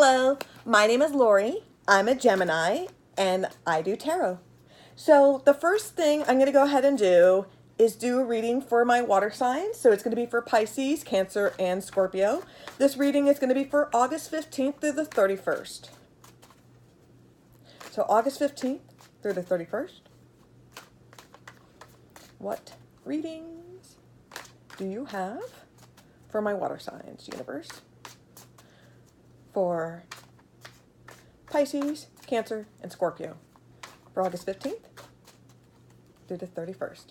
Hello, my name is Lori. I'm a Gemini and I do tarot. So the first thing I'm going to go ahead and do is do a reading for my water signs. So it's going to be for Pisces, Cancer, and Scorpio. This reading is going to be for August 15th through the 31st. So August 15th through the 31st. What readings do you have for my water signs, universe? For Pisces, Cancer, and Scorpio for August 15th through the 31st.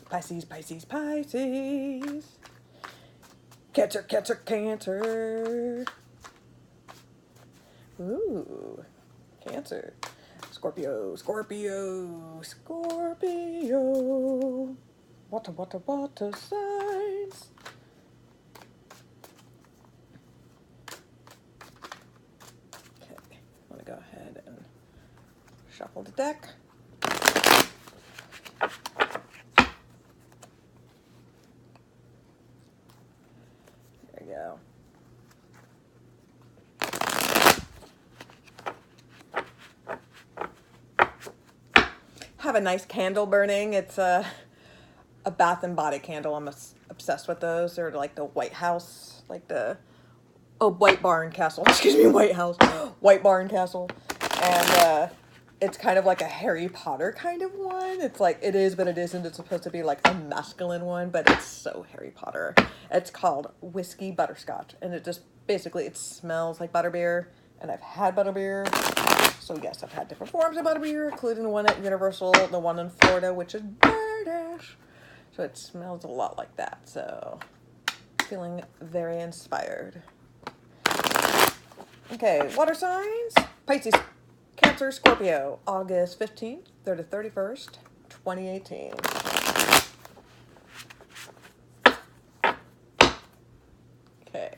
Pisces, Pisces, Pisces. Cancer, Cancer, Cancer. Ooh, Cancer. Scorpio, Scorpio, Scorpio. Water signs. Go ahead and shuffle the deck. There we go. Have a nice candle burning. It's a Bath and Body candle. I'm obsessed with those. They're like the White House, like the White Barn Castle. Excuse me, White House. White Barn Castle. And it's kind of like a Harry Potter kind of one. It's like, it is, but it isn't. It's supposed to be like a masculine one, but it's so Harry Potter. It's called Whiskey Butterscotch. And it just, basically, it smells like butterbeer. And I've had butterbeer. So yes, I've had different forms of butterbeer, including the one at Universal, the one in Florida, which is British. So it smells a lot like that. So, feeling very inspired. Okay, water signs. Pisces, Cancer, Scorpio, August 15th through the 31st, 2018. Okay.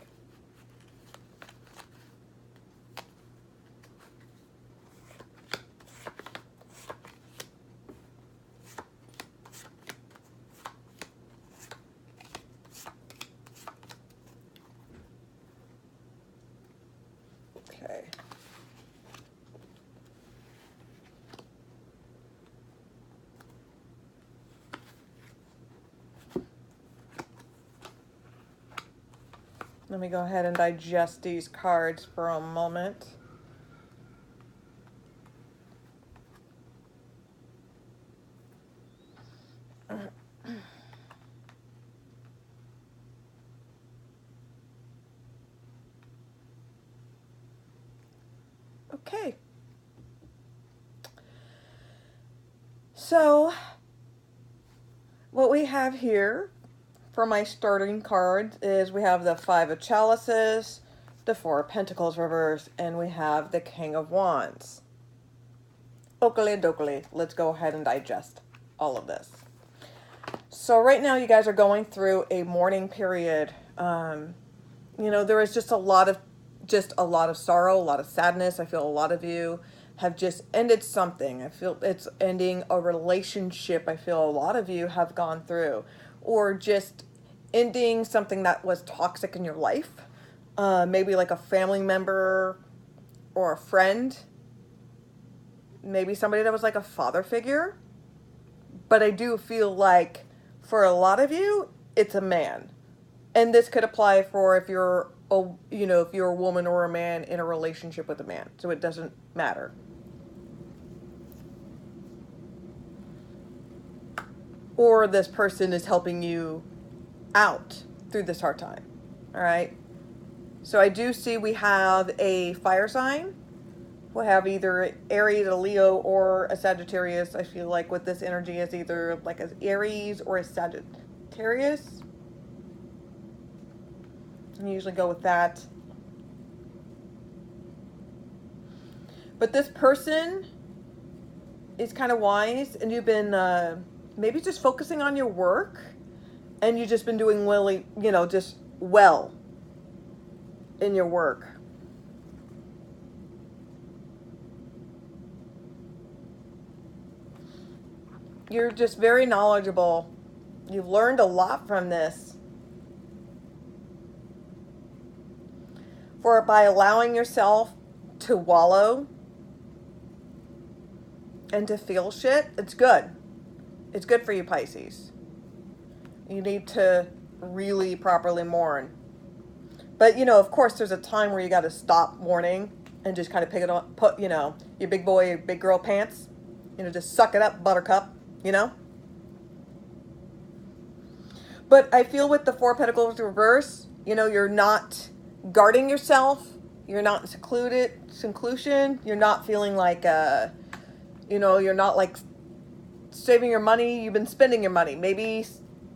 Okay. Let me go ahead and digest these cards for a moment. Okay. So, what we have here for my starting cards is we have the Five of Chalices, the Four of Pentacles reversed, and we have the King of Wands. Oakley dokley, let's go ahead and digest all of this. So right now you guys are going through a mourning period. You know, there is just a lot of sorrow, a lot of sadness. I feel a lot of you have just ended something. I feel it's ending a relationship. I feel a lot of you have gone through, or just ending something that was toxic in your life. Maybe like a family member or a friend. Maybe somebody that was like a father figure. But I do feel like for a lot of you, it's a man. And this could apply for if you're if you're a woman or a man in a relationship with a man. So it doesn't matter. Or this person is helping you out through this hard time. All right. So I do see we have a fire sign. We'll have either Aries, a Leo, or a Sagittarius. I feel like with this energy is either like an Aries or a Sagittarius. I usually go with that. But this person is kind of wise, and you've been maybe just focusing on your work, and you've just been doing really, just well in your work. You're just very knowledgeable. You've learned a lot from this. for by allowing yourself to wallow and to feel shit. It's good. It's good for you, Pisces. You need to really properly mourn. But, of course, there's a time where you got to stop mourning and just kind of pick it up, put, your big boy, big girl pants, just suck it up, buttercup, But I feel with the Four of Pentacles reverse, you're not guarding yourself. You're not in seclusion. You're not feeling like, you're not like saving your money. You've been spending your money. Maybe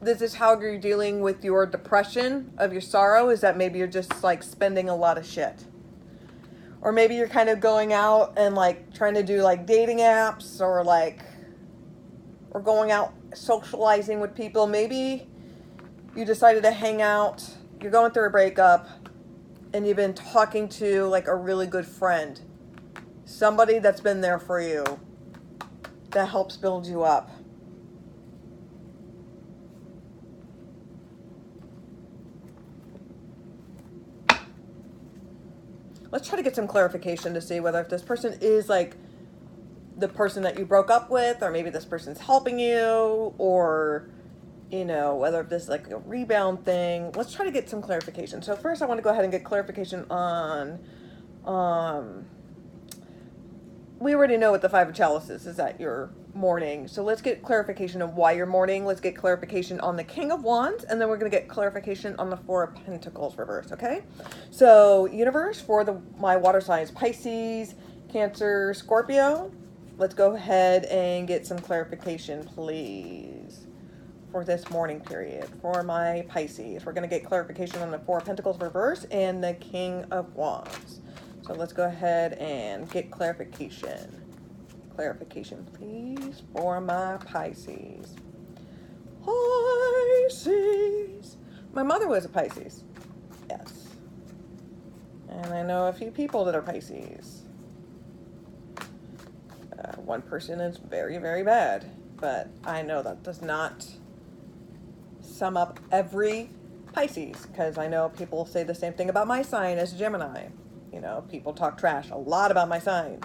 this is how you're dealing with your depression of your sorrow, is that maybe you're just like spending a lot of shit. Or maybe you're kind of going out and like trying to do like dating apps or going out socializing with people. Maybe you decided to hang out, you're going through a breakup, and you've been talking to like a really good friend. Somebody that's been there for you, that helps build you up. Let's try to get some clarification to see whether if this person is like the person that you broke up with, or maybe this person's helping you, or, whether if this is like a rebound thing. Let's try to get some clarification. So first I want to go ahead and get clarification on, we already know what the Five of Chalices is, that you're mourning. So let's get clarification of why you're mourning. Let's get clarification on the King of Wands, and then we're going to get clarification on the Four of Pentacles reverse, okay? So universe for my water signs, Pisces, Cancer, Scorpio. Let's go ahead and get some clarification, please, for this morning period. For my Pisces, we're going to get clarification on the Four of Pentacles reverse and the King of Wands. So let's go ahead and get clarification. Clarification, please, for my Pisces. Pisces. My mother was a Pisces. Yes. And I know a few people that are Pisces. One person is very, very bad. But I know that does not sum up every Pisces. Because I know people say the same thing about my sign as Gemini. People talk trash a lot about my sign.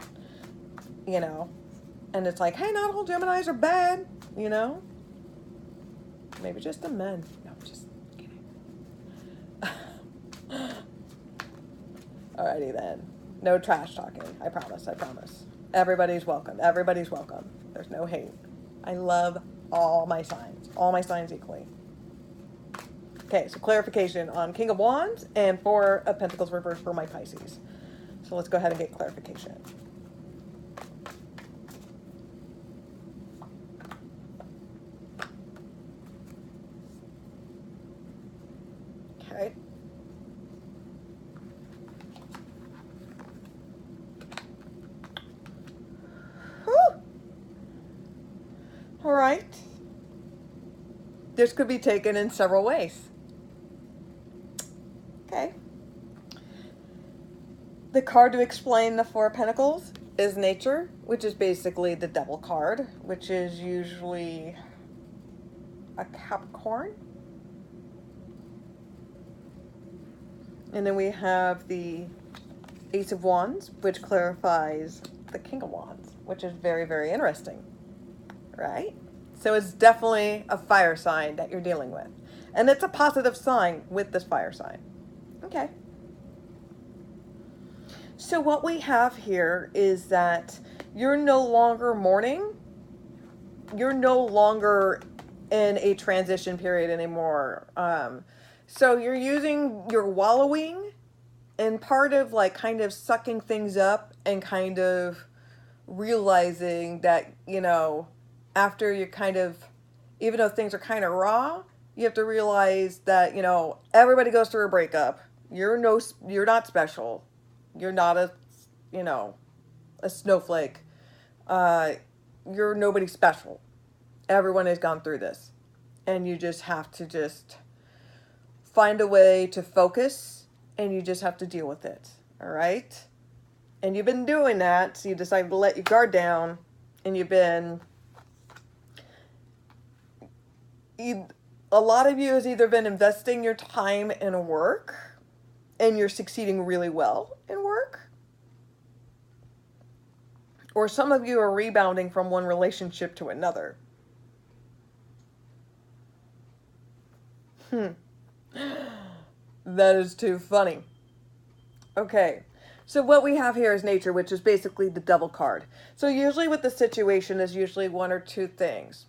And it's like, hey, not all Geminis are bad, Maybe just the men. No, just kidding. Alrighty then. No trash talking. I promise. Everybody's welcome. Everybody's welcome. There's no hate. I love all my signs equally. Okay, so clarification on King of Wands and Four of Pentacles reverse for my Pisces. So let's go ahead and get clarification. Okay. Whew. All right. This could be taken in several ways. Okay. The card to explain the Four of Pentacles is Nature, which is basically the Devil card, which is usually a Capricorn. And then we have the Ace of Wands, which clarifies the King of Wands, which is very, very interesting, right? So it's definitely a fire sign that you're dealing with. And it's a positive sign with this fire sign. Okay. So what we have here is that you're no longer mourning. You're no longer in a transition period anymore. So you're wallowing and part of like kind of sucking things up and kind of realizing that, after you kind of, even though things are kind of raw, you have to realize that, everybody goes through a breakup. You're not special. You're not a snowflake. You're nobody special. Everyone has gone through this. And you just have to find a way to focus, and you just have to deal with it. All right? And you've been doing that, so you decided to let your guard down, and a lot of you has either been investing your time in work, and you're succeeding really well in work. Or some of you are rebounding from one relationship to another. That is too funny. Okay, so what we have here is nature, which is basically the devil card. So usually with the situation is usually one or two things.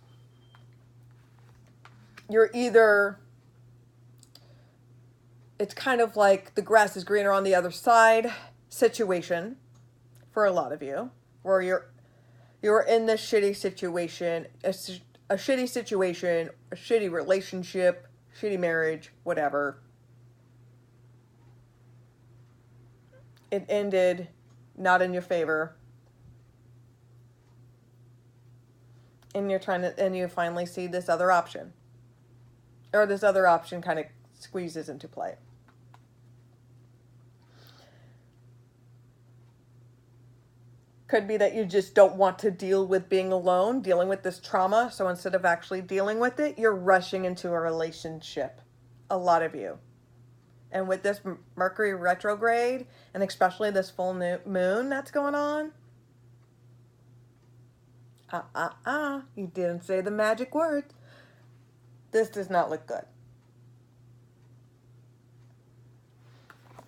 You're either, it's kind of like the grass is greener on the other side situation for a lot of you, where you're in this shitty situation, a shitty situation, a shitty relationship, shitty marriage, whatever. It ended not in your favor. And you finally see this other option. Or this other option kind of squeezes into play. Could be that you just don't want to deal with being alone, dealing with this trauma. So instead of actually dealing with it, you're rushing into a relationship. A lot of you. And with this Mercury retrograde, and especially this full moon that's going on, you didn't say the magic word. This does not look good.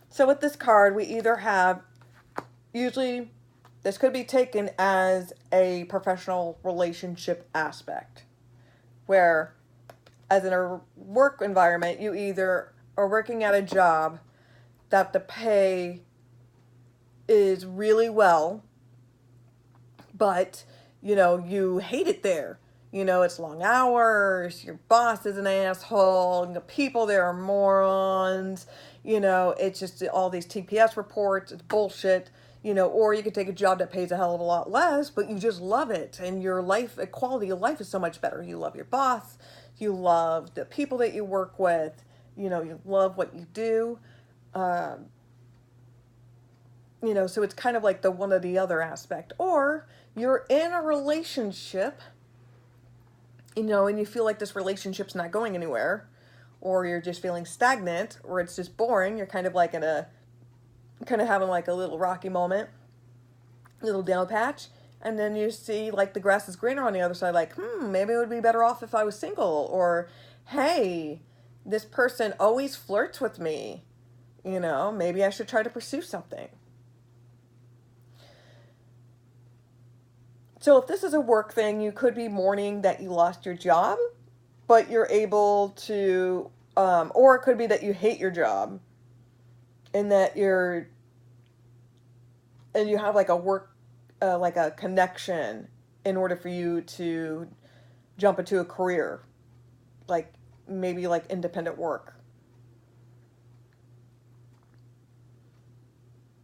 So with this card, we either have, usually, this could be taken as a professional relationship aspect, where, as in a work environment, you either are working at a job that the pay is really well, but, you hate it there. It's long hours, your boss is an asshole, and the people there are morons, it's just all these TPS reports, it's bullshit, or you could take a job that pays a hell of a lot less, but you just love it, and your life, quality of life is so much better. You love your boss, you love the people that you work with, you love what you do, so it's kind of like the one or the other aspect. Or you're in a relationship, and you feel like this relationship's not going anywhere, or you're just feeling stagnant, or it's just boring. You're kind of like having like a little rocky moment, little down patch, and then you see like the grass is greener on the other side, like, maybe it would be better off if I was single, or, hey, this person always flirts with me, maybe I should try to pursue something. So if this is a work thing, you could be mourning that you lost your job, but you're able to, or it could be that you hate your job, and that you have like a work, like a connection in order for you to jump into a career, like maybe like independent work.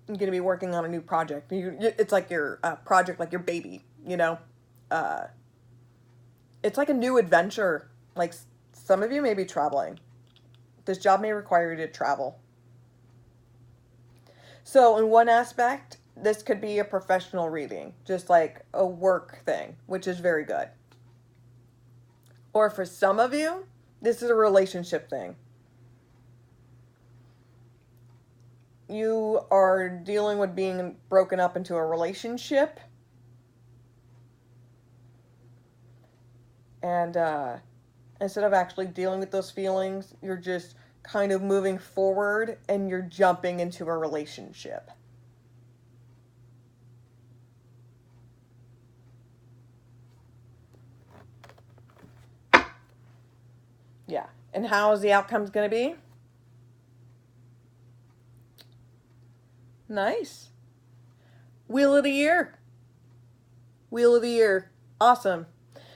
You're going to be working on a new project. It's like your project, like your baby, it's like a new adventure. Like some of you may be traveling. This job may require you to travel. So in one aspect, this could be a professional reading, just like a work thing, which is very good. Or for some of you, this is a relationship thing. You are dealing with being broken up into a relationship. And instead of actually dealing with those feelings, you're just kind of moving forward and you're jumping into a relationship. Yeah. And how is the outcome going to be? Nice. Wheel of the year. Wheel of the year. Awesome.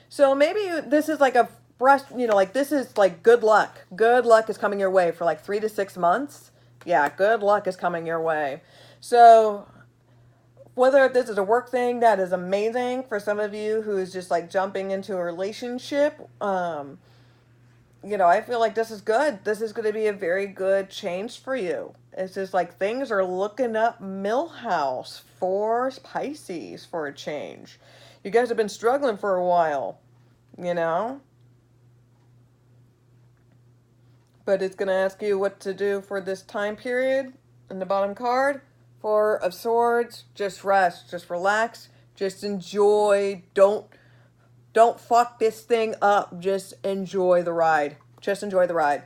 So maybe this is like a brush, like this is like good luck. Good luck is coming your way for like 3 to 6 months. Yeah, good luck is coming your way. So whether this is a work thing, that is amazing for some of you who is just like jumping into a relationship. I feel like this is good. This is going to be a very good change for you. It's just like things are looking up Millhouse for Pisces for a change. You guys have been struggling for a while, But it's going to ask you what to do for this time period. In the bottom card, Four of Swords. Just rest, just relax, just enjoy. Don't fuck this thing up. Just enjoy the ride. Just enjoy the ride.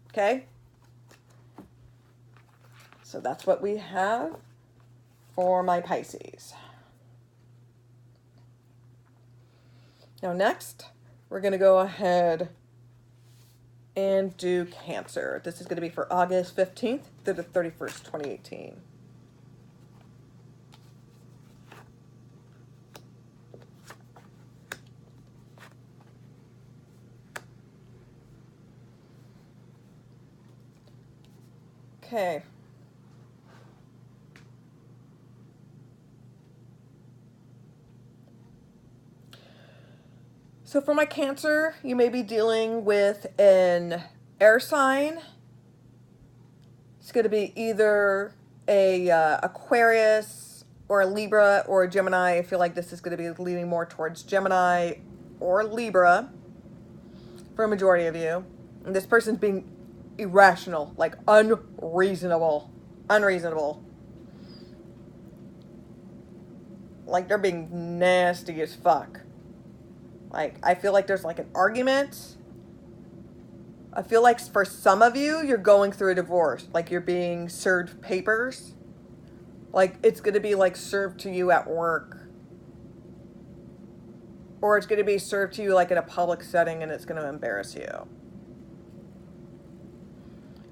Okay? So that's what we have for my Pisces. Now next, we're going to go ahead and do Cancer. This is going to be for August 15th through the 31st, 2018. Okay. So for my Cancer, you may be dealing with an air sign. It's going to be either a Aquarius or a Libra or a Gemini. I feel like this is going to be leaning more towards Gemini or Libra for a majority of you. And this person's being irrational, like unreasonable. Like they're being nasty as fuck. Like, I feel like there's like an argument. I feel like for some of you, you're going through a divorce. Like you're being served papers. Like it's going to be like served to you at work. Or it's going to be served to you like in a public setting and it's going to embarrass you.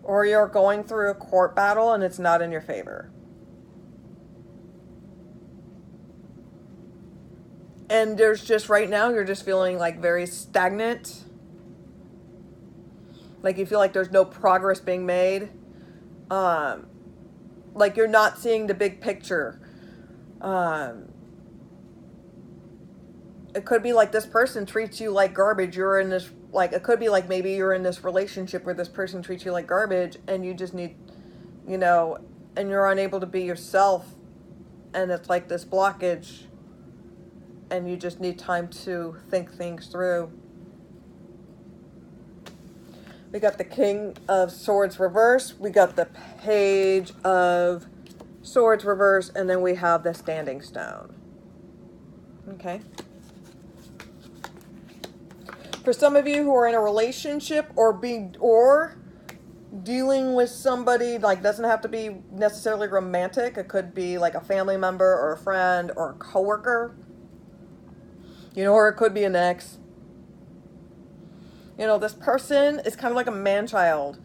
Or you're going through a court battle and it's not in your favor. And there's just right now, you're just feeling like very stagnant. Like you feel like there's no progress being made. Like you're not seeing the big picture. It could be like this person treats you like garbage. You're in this, like, it could be like maybe you're in this relationship where this person treats you like garbage and you just need, you know, and you're unable to be yourself. And it's like this blockage and you just need time to think things through. We got the King of Swords reverse. We got the Page of Swords reverse. And then we have the Standing Stone. Okay. For some of you who are in a relationship or dealing with somebody, like doesn't have to be necessarily romantic. It could be like a family member or a friend or a coworker. You know, or it could be an ex. You know, this person is kind of like a man-child.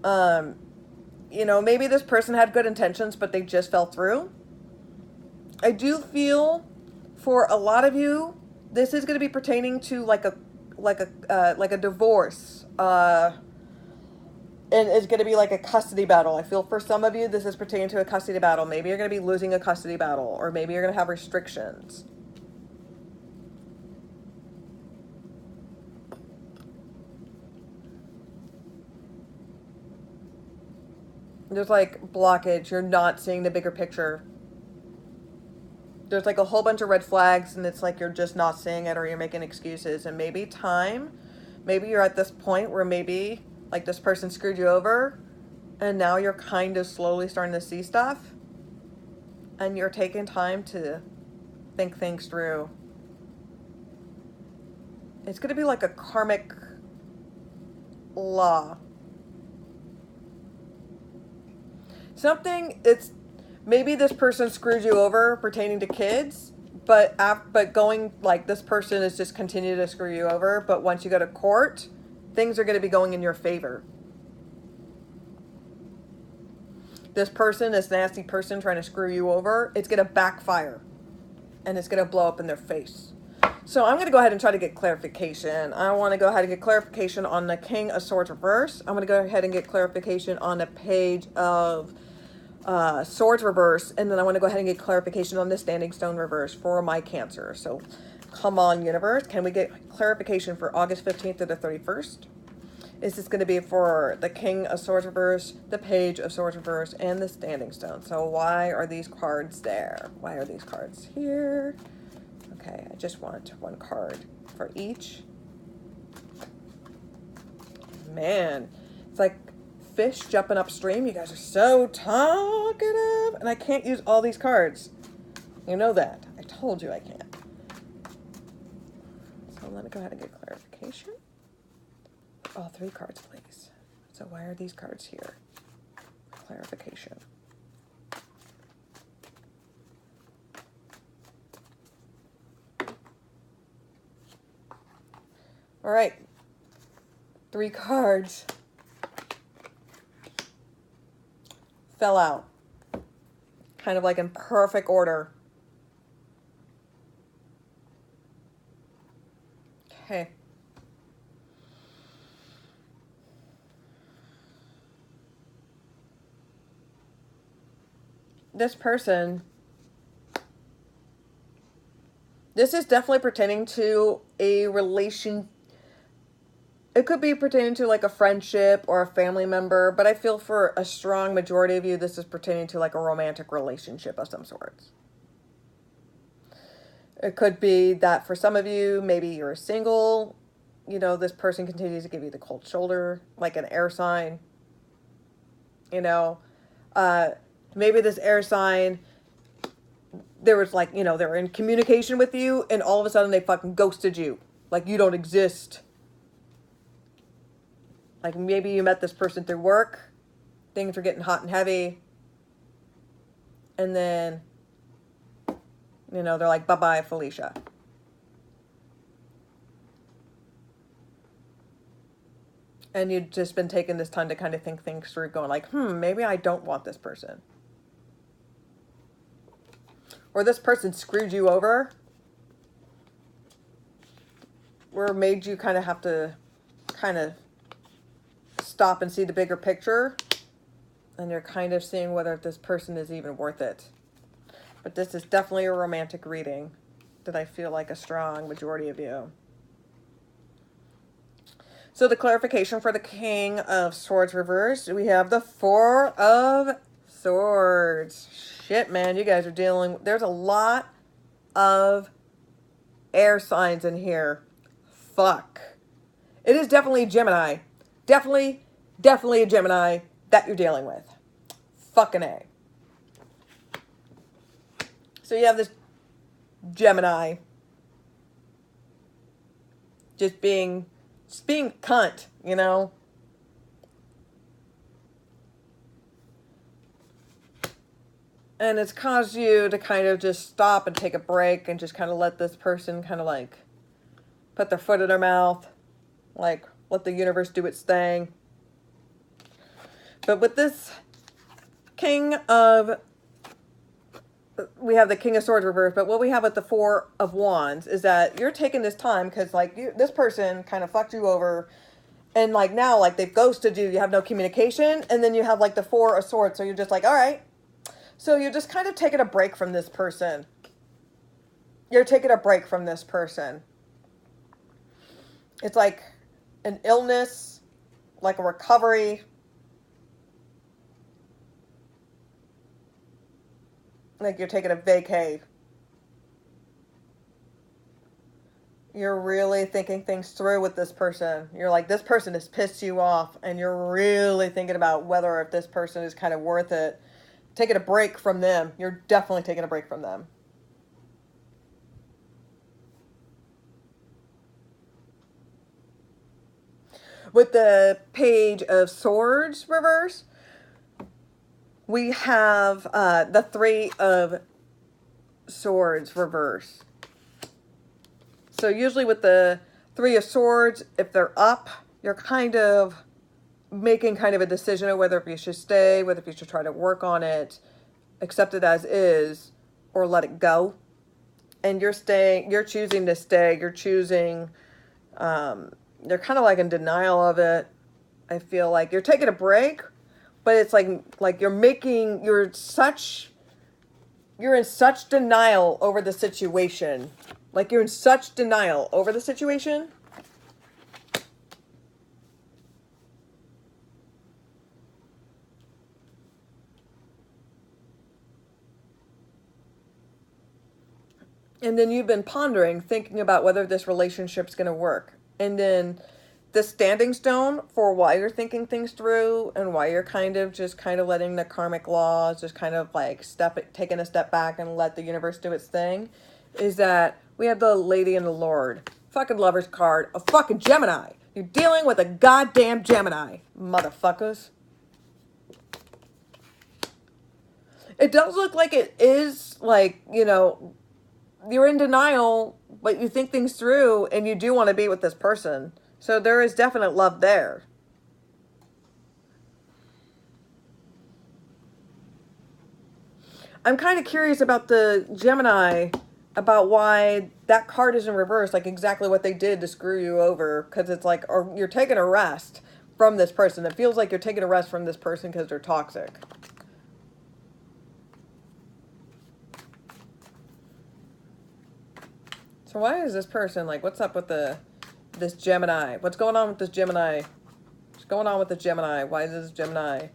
You know, maybe this person had good intentions, but they just fell through. I do feel for a lot of you, this is going to be pertaining to like a divorce. And it's going to be like a custody battle. I feel for some of you, this is pertaining to a custody battle. Maybe you're going to be losing a custody battle, or maybe you're going to have restrictions. There's like blockage. You're not seeing the bigger picture. There's like a whole bunch of red flags and it's like you're just not seeing it or you're making excuses. And maybe maybe you're at this point where maybe like this person screwed you over and now you're kind of slowly starting to see stuff and you're taking time to think things through. It's going to be like a karmic law. It's maybe this person screwed you over pertaining to kids, but going like this person is just continue to screw you over. But once you go to court, things are going to be going in your favor. This nasty person trying to screw you over, it's going to backfire and it's going to blow up in their face. So I'm going to go ahead and try to get clarification. I want to go ahead and get clarification on the King of Swords reverse. I'm going to go ahead and get clarification on the Page of Swords reverse, and then I want to go ahead and get clarification on the Standing Stone reverse for my Cancer. So come on, universe, can we get clarification for August 15th to the 31st? Is this going to be for the King of Swords reverse, the Page of Swords reverse, and the Standing Stone? So why are these cards there? Why are these cards here? Okay, I just want one card for each. Man, it's like fish jumping upstream. You guys are so talkative. And I can't use all these cards. You know that. I told you I can't. So let me go ahead and get clarification. All 3 cards, please. So why are these cards here? Clarification. All right. 3 cards fell out. Kind of like in perfect order. Okay. This person, this is definitely pertaining to a relation. It could be pertaining to like a friendship or a family member, but I feel for a strong majority of you, this is pertaining to like a romantic relationship of some sorts. It could be that for some of you, maybe you're single, you know, this person continues to give you the cold shoulder, like an air sign, you know, maybe this air sign, there was like, you know, they were in communication with you and all of a sudden they fucking ghosted you. Like you don't exist. Like maybe you met this person through work. Things are getting hot and heavy. And then, you know, they're like, bye-bye, Felicia. And you've just been taking this time to kind of think things through, going like, maybe I don't want this person. Or this person screwed you over. Or made you kind of have to kind of stop and see the bigger picture. And you're kind of seeing whether this person is even worth it. But this is definitely a romantic reading that I feel like a strong majority of you. So the clarification for the King of Swords reversed, we have the 4 of Swords. Shit, man, you guys are dealing... There's a lot of air signs in here. Fuck. It is definitely Gemini. Definitely a Gemini that you're dealing with. Fucking A. So you have this Gemini just being cunt, you know? And it's caused you to kind of just stop and take a break and just kind of let this person kind of like put their foot in their mouth. Like, let the universe do its thing. But with this King of... We have the King of Swords reversed, but what we have with the 4 of Wands is that you're taking this time because, like, this person kind of fucked you over, and, like, now, like, they've ghosted you, you have no communication, and then you have, like, the 4 of Swords, so you're just like, all right. So you're just kind of taking a break from this person. You're taking a break from this person. It's like an illness, like a recovery. Like you're taking a vacay. You're really thinking things through with this person. You're like, this person has pissed you off, and you're really thinking about whether if this person is kind of worth it. Taking a break from them. You're definitely taking a break from them. With the Page of Swords reverse, we have the 3 of Swords reverse. So usually with the 3 of Swords, if they're up, you're kind of making kind of a decision of whether you should stay, whether you should try to work on it, accept it as is, or let it go. And you're choosing to stay, you're choosing, you're kind of like in denial of it. I feel like you're taking a break, but it's like you're in such denial over the situation. Like you're in such denial over the situation. And then you've been pondering, thinking about whether this relationship's going to work. And then the standing stone for why you're thinking things through and why you're kind of letting the karmic laws just kind of like taking a step back and let the universe do its thing, is that we have the Lady and the Lord. Fucking Lover's card, a fucking Gemini. You're dealing with a goddamn Gemini, motherfuckers. It does look like it is, like, you know, you're in denial, but you think things through and you do want to be with this person. So there is definite love there. I'm kind of curious about the Gemini, about why that card is in reverse, like exactly what they did to screw you over, because it's like, or you're taking a rest from this person. It feels like you're taking a rest from this person because they're toxic. So why is this person, like, what's up with this Gemini? What's going on with this Gemini? What's going on with this Gemini? Why is this Gemini,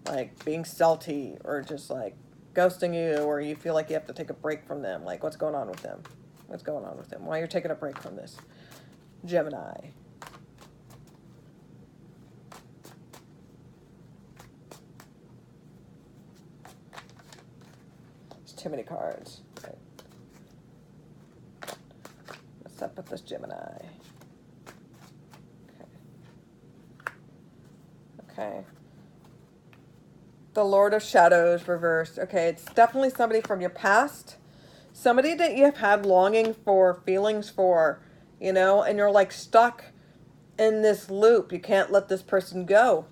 like, being salty or just, like, ghosting you, or you feel like you have to take a break from them? Like, what's going on with them? What's going on with them? Why you're taking a break from this Gemini? There's too many cards. Okay. What's up with this Gemini? Okay. The Lord of Shadows reversed. Okay, it's definitely somebody from your past. Somebody that you've had longing for, feelings for, you know, and you're like stuck in this loop. You can't let this person go.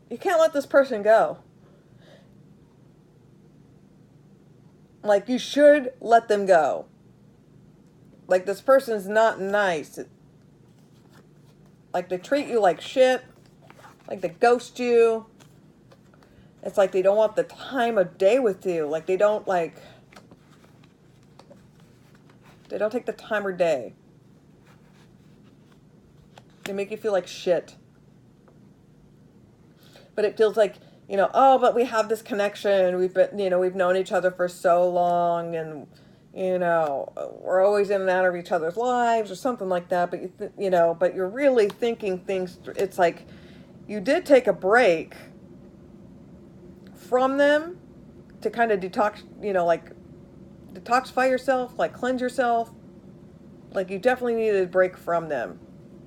You can't let this person go. Like, you should let them go. Like, this person's not nice. Like, they treat you like shit. Like, they ghost you. It's like they don't want the time of day with you. Like, they don't take the time of day. They make you feel like shit. But it feels like, you know, oh, but we have this connection. We've been, you know, we've known each other for so long, and, you know, we're always in and out of each other's lives or something like that. But, you know, but you're really thinking things. It's like you did take a break from them to kind of detox, you know, like detoxify yourself, like cleanse yourself. Like, you definitely needed a break from them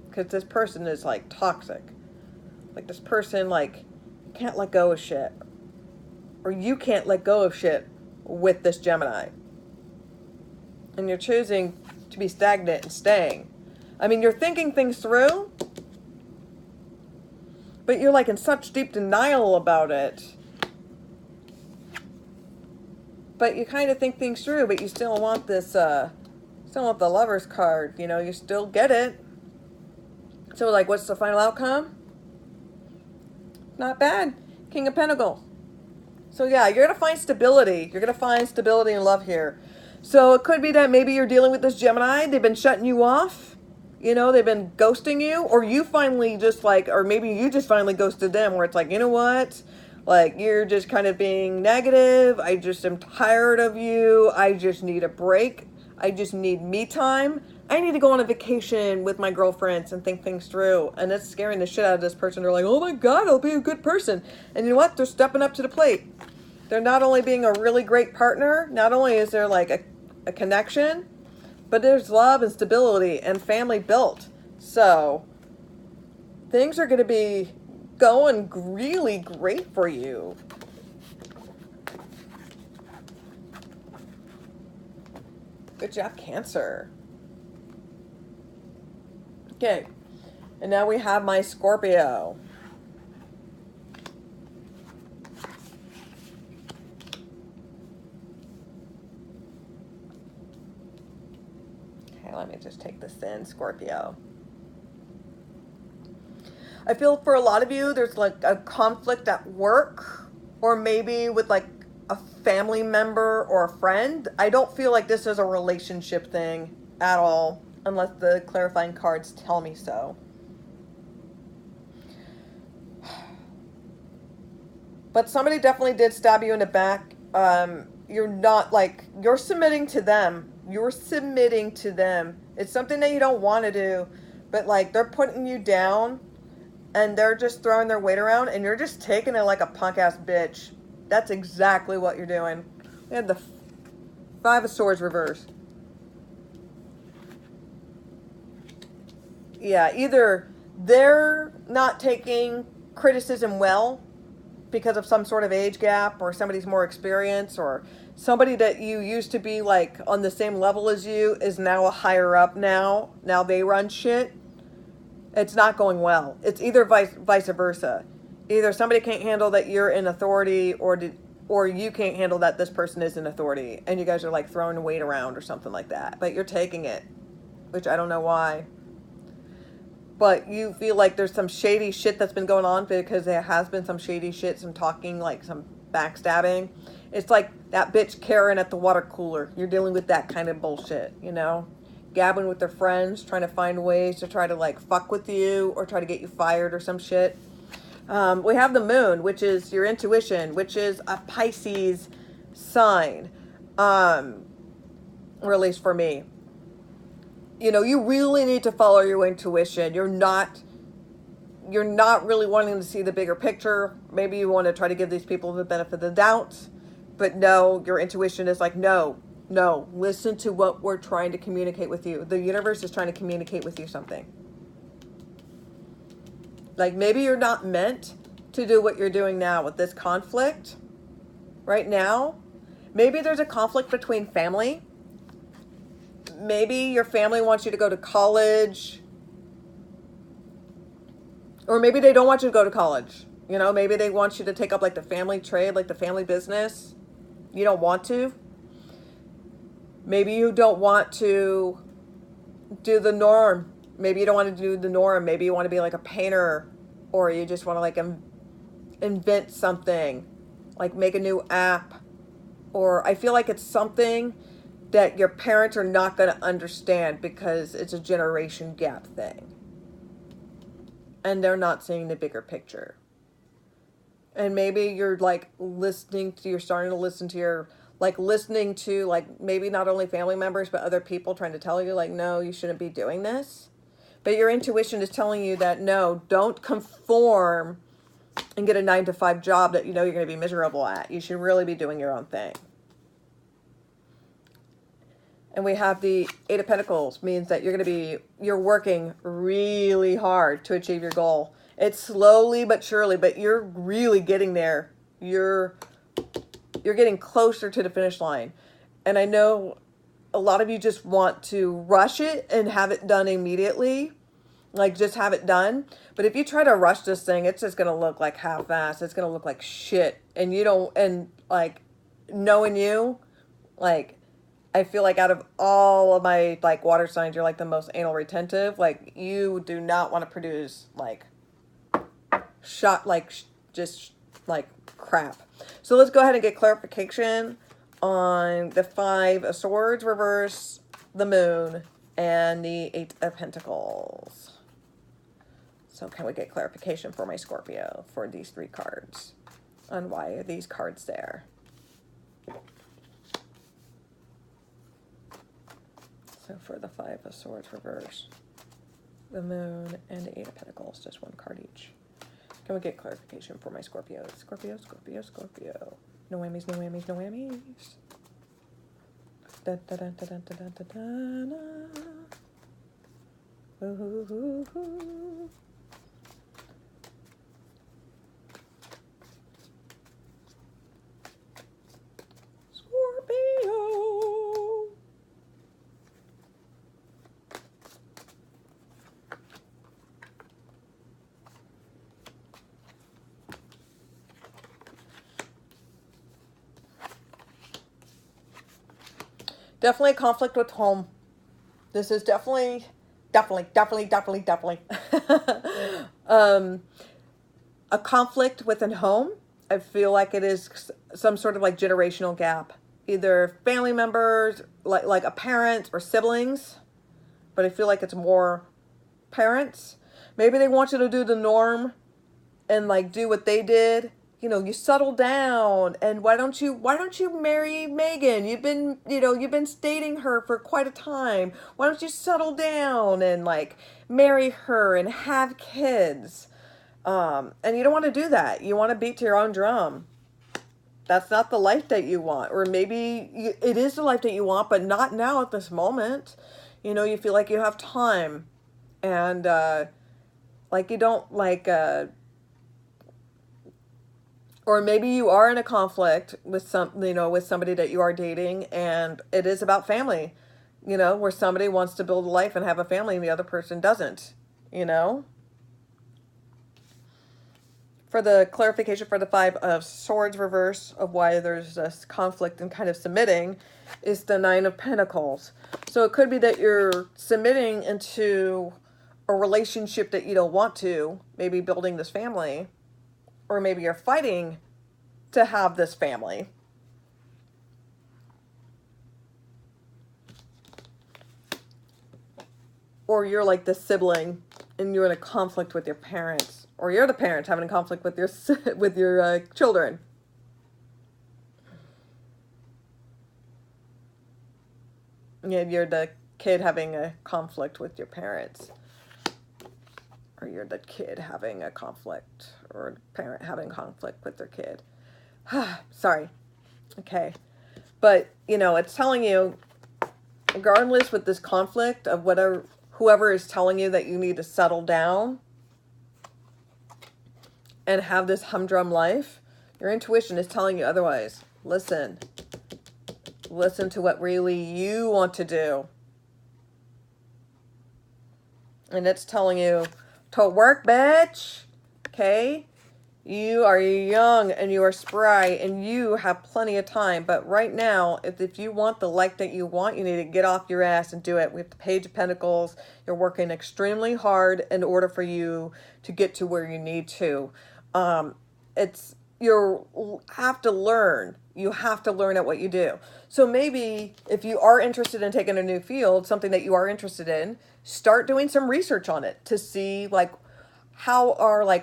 because this person is like toxic. Like, this person like can't let go of shit, or you can't let go of shit with this Gemini, and you're choosing to be stagnant and staying. I mean, you're thinking things through, but you're like in such deep denial about it. But you kind of think things through, but you still want this, still want the Lover's card, you know, you still get it. So, like, what's the final outcome? Not bad. King of Pentacles. So, yeah, you're going to find stability. You're going to find stability and love here. So, it could be that maybe you're dealing with this Gemini. They've been shutting you off. You know, they've been ghosting you. Or you finally just, like, or maybe you just finally ghosted them, where it's like, you know what? Like, you're just kind of being negative. I just am tired of you. I just need a break. I just need me time. I need to go on a vacation with my girlfriends and think things through. And it's scaring the shit out of this person. They're like, oh my God, I'll be a good person. And you know what? They're stepping up to the plate. They're not only being a really great partner, not only is there like a connection, but there's love and stability and family built. So things are going to be going really great for you. Good job, Cancer. Okay, and now we have my Scorpio. Okay, let me just take this in, Scorpio. I feel for a lot of you, there's like a conflict at work, or maybe with like a family member or a friend. I don't feel like this is a relationship thing at all, unless the clarifying cards tell me so. But somebody definitely did stab you in the back. You're not like, you're submitting to them. You're submitting to them. It's something that you don't want to do, but like they're putting you down and they're just throwing their weight around and you're just taking it like a punk ass bitch. That's exactly what you're doing. We had the Five of Swords reverse. Yeah, either they're not taking criticism well because of some sort of age gap, or somebody's more experienced, or somebody that you used to be like on the same level as you is now a higher up now. Now they run shit. It's not going well. It's either vice versa. Either somebody can't handle that you're in authority, or you can't handle that this person is in authority, and you guys are like throwing weight around or something like that. But you're taking it, which I don't know why. But you feel like there's some shady shit that's been going on, because there has been some shady shit, some talking, like some backstabbing. It's like that bitch Karen at the water cooler. You're dealing with that kind of bullshit, you know? Gabbing with their friends, trying to find ways to try to like fuck with you or try to get you fired or some shit. We have the moon, which is your intuition, which is a Pisces sign. Or at least for me. You know, you really need to follow your intuition. You're not really wanting to see the bigger picture. Maybe you want to try to give these people the benefit of the doubt, but no, your intuition is like, no, listen to what we're trying to communicate with you. The universe is trying to communicate with you something. Like maybe you're not meant to do what you're doing now with this conflict right now. Maybe there's a conflict between family. Maybe your family wants you to go to college, or maybe they don't want you to go to college. You know, maybe they want you to take up like the family trade, like the family business. You don't want to. Maybe you don't want to do the norm. Maybe you don't want to do the norm. Maybe you want to be like a painter, or you just want to like invent something, like make a new app. Or I feel like it's something that your parents are not going to understand because it's a generation gap thing. And they're not seeing the bigger picture. And maybe you're like you're starting to listen to maybe not only family members, but other people trying to tell you like, no, you shouldn't be doing this. But your intuition is telling you that no, don't conform and get a 9-to-5 job that you know you're going to be miserable at. You should really be doing your own thing. And we have the Eight of Pentacles, means that you're working really hard to achieve your goal. It's slowly but surely, but you're really getting there. You're getting closer to the finish line. And I know a lot of you just want to rush it and have it done immediately. Like just have it done. But if you try to rush this thing, it's just going to look like half-assed. It's going to look like shit. And like knowing you, like, I feel like out of all of my like water signs, you're like the most anal retentive. Like you do not want to produce like just like crap. So let's go ahead and get clarification on the Five of Swords reverse, the moon, and the Eight of Pentacles. So can we get clarification for my Scorpio for these three cards? On why are these cards there? So for the Five of Swords reverse, the moon, and the Eight of Pentacles, just one card each. Can we get clarification for my Scorpio? Scorpio. No whammies, no whammies, no whammies. Da, da, da, da, da, da, da, da, da. Ooh, ooh, ooh. Scorpio. Definitely a conflict with home. This is definitely a conflict within home. I feel like it is some sort of like generational gap. Either family members, like a parent or siblings. But I feel like it's more parents. Maybe they want you to do the norm and like do what they did. you settle down, and why don't you marry Megan? You've been dating her for quite a time. Why don't you settle down and like marry her and have kids? And you don't want to do that. You want to beat to your own drum. That's not the life that you want. Or maybe it is the life that you want, but not now at this moment. You feel like you have time, and like you don't like or maybe you are in a conflict with with somebody that you are dating, and it is about family, where somebody wants to build a life and have a family and the other person doesn't, you know? For the clarification for the Five of Swords reverse of why there's this conflict and kind of submitting is the Nine of Pentacles. So it could be that you're submitting into a relationship that you don't want to, maybe building this family, or maybe you're fighting to have this family. Or you're like the sibling and you're in a conflict with your parents, or you're the parent having a conflict with your children. Yeah, you're the kid having a conflict with your parents, or you're the kid having a conflict, or a parent having conflict with their kid. Sorry. Okay. But, it's telling you, regardless with this conflict of whoever is telling you that you need to settle down and have this humdrum life, your intuition is telling you otherwise. Listen to what really you want to do. And it's telling you to work, bitch. Okay? You are young and you are spry and you have plenty of time. But right now, if you want the life that you want, you need to get off your ass and do it. We have the Page of Pentacles. You're working extremely hard in order for you to get to where you need to. You have to learn. You have to learn at what you do. So maybe if you are interested in taking a new field, something that you are interested in, start doing some research on it to see for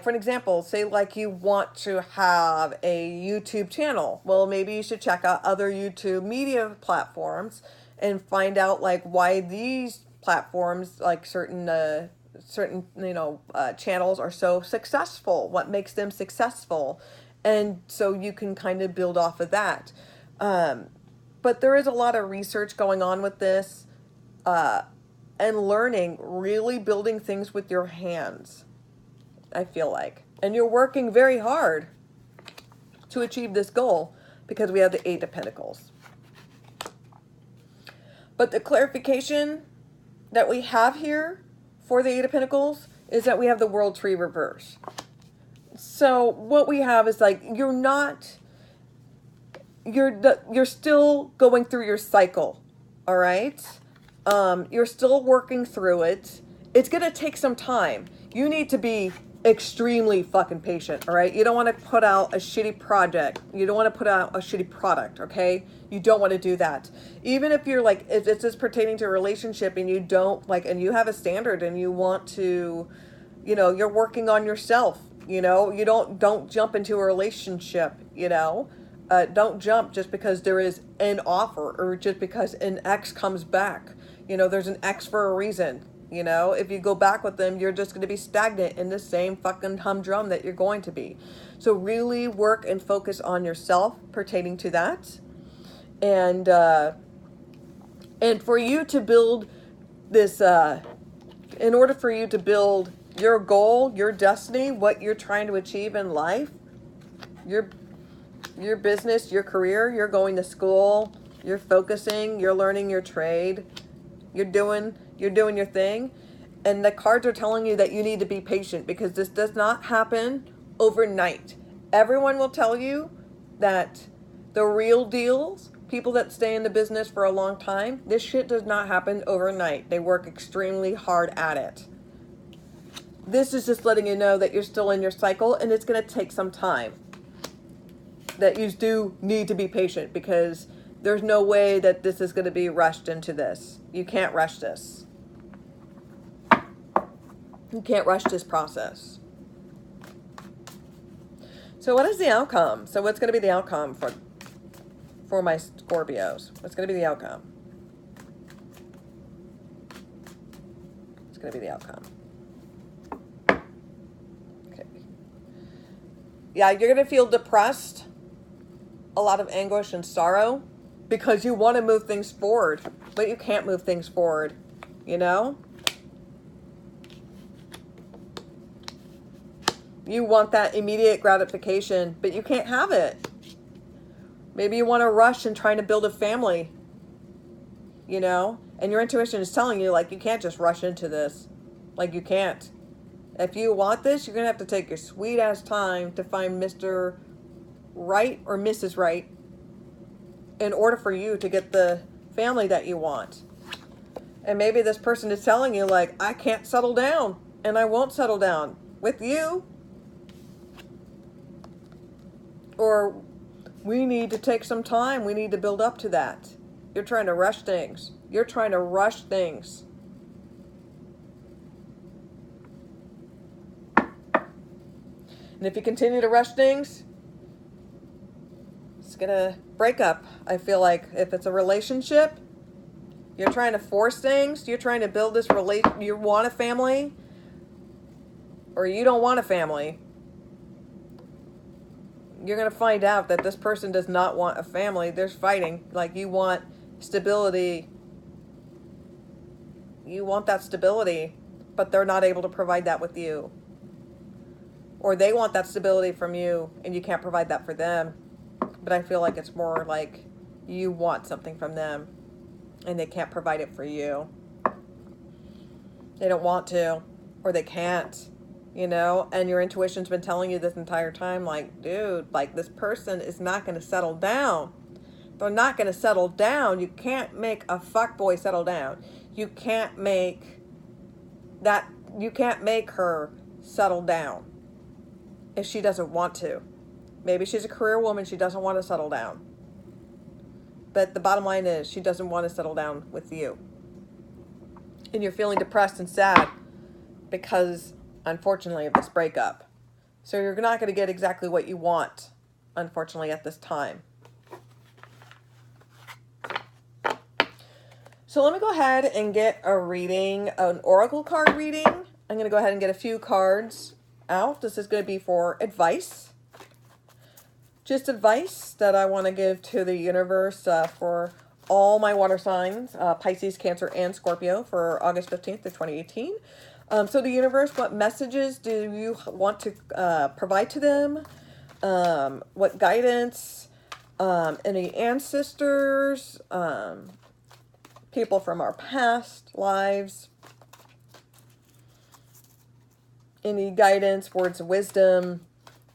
an example, say like you want to have a YouTube channel. Well, maybe you should check out other YouTube media platforms and find out like why these platforms, like certain channels are so successful, what makes them successful. And so you can kind of build off of that. But there is a lot of research going on with this, and learning, really building things with your hands, I feel like. And you're working very hard to achieve this goal because we have the Eight of Pentacles. But the clarification that we have here for the Eight of Pentacles is that we have the World Tree reverse. So what we have is like, you're still going through your cycle. All right. You're still working through it. It's going to take some time. You need to be extremely fucking patient. All right. You don't want to put out a shitty project. You don't want to put out a shitty product. Okay. You don't want to do that. Even if you're like, if it's just pertaining to a relationship and you don't like, and you have a standard and you want to, you're working on yourself, you don't jump into a relationship, don't jump just because there is an offer or just because an ex comes back. There's an ex for a reason. If you go back with them, you're just going to be stagnant in the same fucking humdrum that you're going to be. So really work and focus on yourself pertaining to that. And for you to build this, in order for you to build your goal, your destiny, what you're trying to achieve in life, your business, your career, you're going to school, you're focusing, you're learning your trade, you're doing your thing. And the cards are telling you that you need to be patient because this does not happen overnight. Everyone will tell you that the real deals, people that stay in the business for a long time, this shit does not happen overnight. They work extremely hard at it. This is just letting you know that you're still in your cycle and it's going to take some time. That you do need to be patient because there's no way that this is going to be rushed into this. You can't rush this. You can't rush this process. So what is the outcome? So what's going to be the outcome for my Scorpios? What's going to be the outcome? It's going to be the outcome. Okay. Yeah, you're going to feel depressed, a lot of anguish and sorrow, because you want to move things forward, but you can't move things forward, you know? You want that immediate gratification, but you can't have it. Maybe you want to rush and trying to build a family, you know? And your intuition is telling you, like, you can't just rush into this. Like, you can't. If you want this, you're going to have to take your sweet-ass time to find Mr. Right or Mrs. Right in order for you to get the family that you want. And maybe this person is telling you, like, I can't settle down, and I won't settle down with you. Or we need to take some time. We need to build up to that. You're trying to rush things. You're trying to rush things. And if you continue to rush things, it's going to break up. I feel like if it's a relationship, you're trying to force things. You're trying to build this you want a family, or you don't want a family. You're going to find out that this person does not want a family. There's fighting. Like, you want stability. You want that stability, but they're not able to provide that with you. Or they want that stability from you, and you can't provide that for them. But I feel like it's more like you want something from them, and they can't provide it for you. They don't want to, or they can't. You know, and your intuition's been telling you this entire time, like, dude, like, this person is not going to settle down. They're not going to settle down. You can't make a fuckboy settle down. You can't make her settle down if she doesn't want to. Maybe she's a career woman. She doesn't want to settle down. But the bottom line is she doesn't want to settle down with you. And you're feeling depressed and sad because, unfortunately, of this breakup. So you're not going to get exactly what you want, unfortunately, at this time. So let me go ahead and get a reading, an oracle card reading. I'm going to go ahead and get a few cards out. This is going to be for advice. Just advice that I want to give to the universe for all my water signs, Pisces, Cancer, and Scorpio for August 15th of 2018. So the universe, what messages do you want to provide to them? What guidance? Any ancestors? People from our past lives? Any guidance, words of wisdom?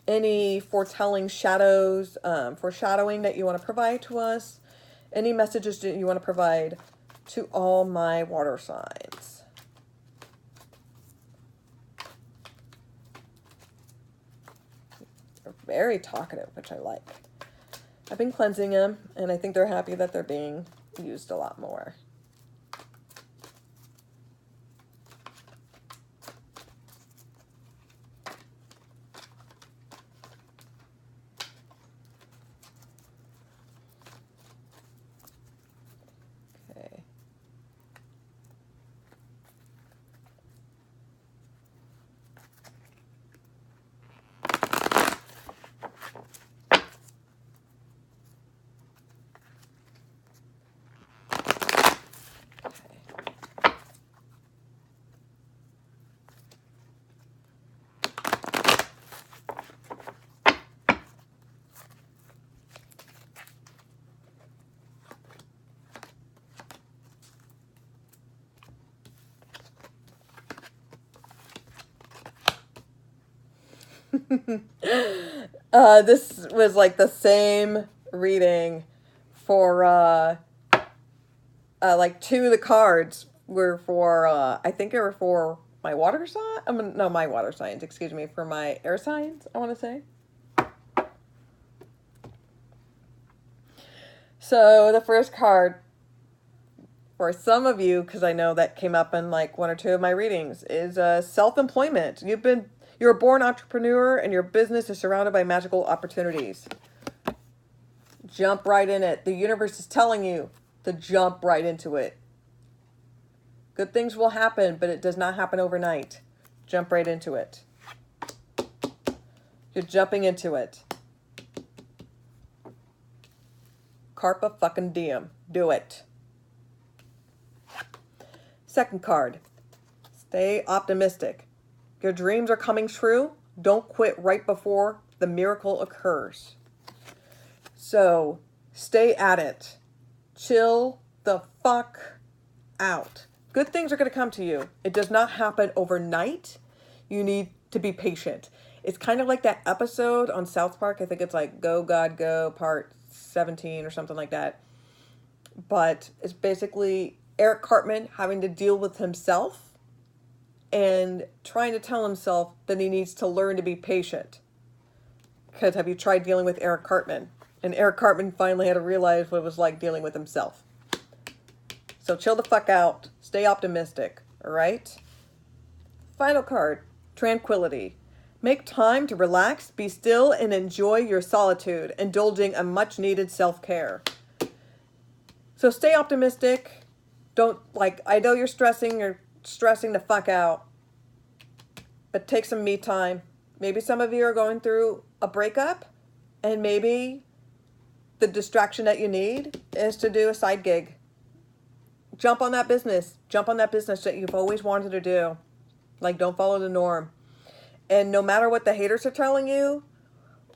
Any foretelling shadows, foreshadowing that you want to provide to us? Any messages that you want to provide to all my water signs? They're very talkative, which I like. I've been cleansing them, and I think they're happy that they're being used a lot more. This was like the same reading for like two of the cards were for I think they were for my water sign. No, my water signs. Excuse me, for my air signs. I want to say. So the first card for some of you, because I know that came up in like one or two of my readings, is self-employment. You're a born entrepreneur and your business is surrounded by magical opportunities. Jump right in it. The universe is telling you to jump right into it. Good things will happen, but it does not happen overnight. Jump right into it. You're jumping into it. Carpe fucking diem. Do it. Second card. Stay optimistic. Your dreams are coming true. Don't quit right before the miracle occurs. So, stay at it. Chill the fuck out. Good things are going to come to you. It does not happen overnight. You need to be patient. It's kind of like that episode on South Park. I think it's like Go God Go part 17 or something like that. But it's basically Eric Cartman having to deal with himself and trying to tell himself that he needs to learn to be patient. Because have you tried dealing with Eric Cartman? And Eric Cartman finally had to realize what it was like dealing with himself. So chill the fuck out. Stay optimistic. All right? Final card. Tranquility. Make time to relax, be still, and enjoy your solitude, indulging in much needed self-care. So stay optimistic. Don't, I know you're stressing the fuck out, but take some me time. Maybe some of you are going through a breakup, and maybe the distraction that you need is to do a side gig. Jump on that business. Jump on that business that you've always wanted to do. Don't follow the norm. And no matter what the haters are telling you,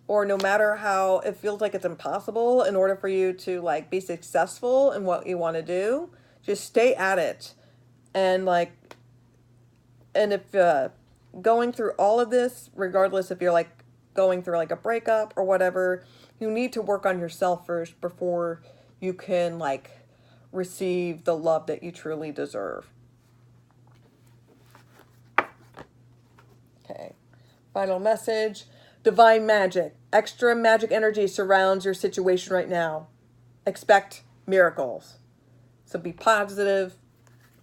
or no matter how it feels like it's impossible in order for you to be successful in what you want to do, just stay at it. And if going through all of this, regardless if you're going through a breakup or whatever, you need to work on yourself first before you can receive the love that you truly deserve. Okay. Final message. Divine magic. Extra magic energy surrounds your situation right now. Expect miracles. So be positive,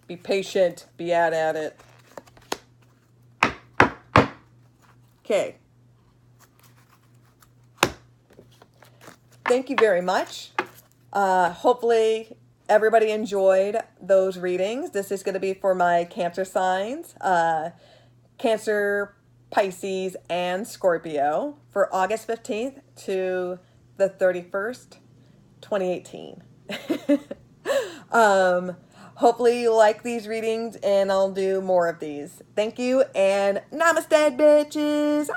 be patient, be at it. Okay. Thank you very much. Hopefully everybody enjoyed those readings. This is going to be for my Cancer signs. Cancer, Pisces, and Scorpio for August 15th to the 31st, 2018. Hopefully you like these readings, and I'll do more of these. Thank you, and namaste, bitches!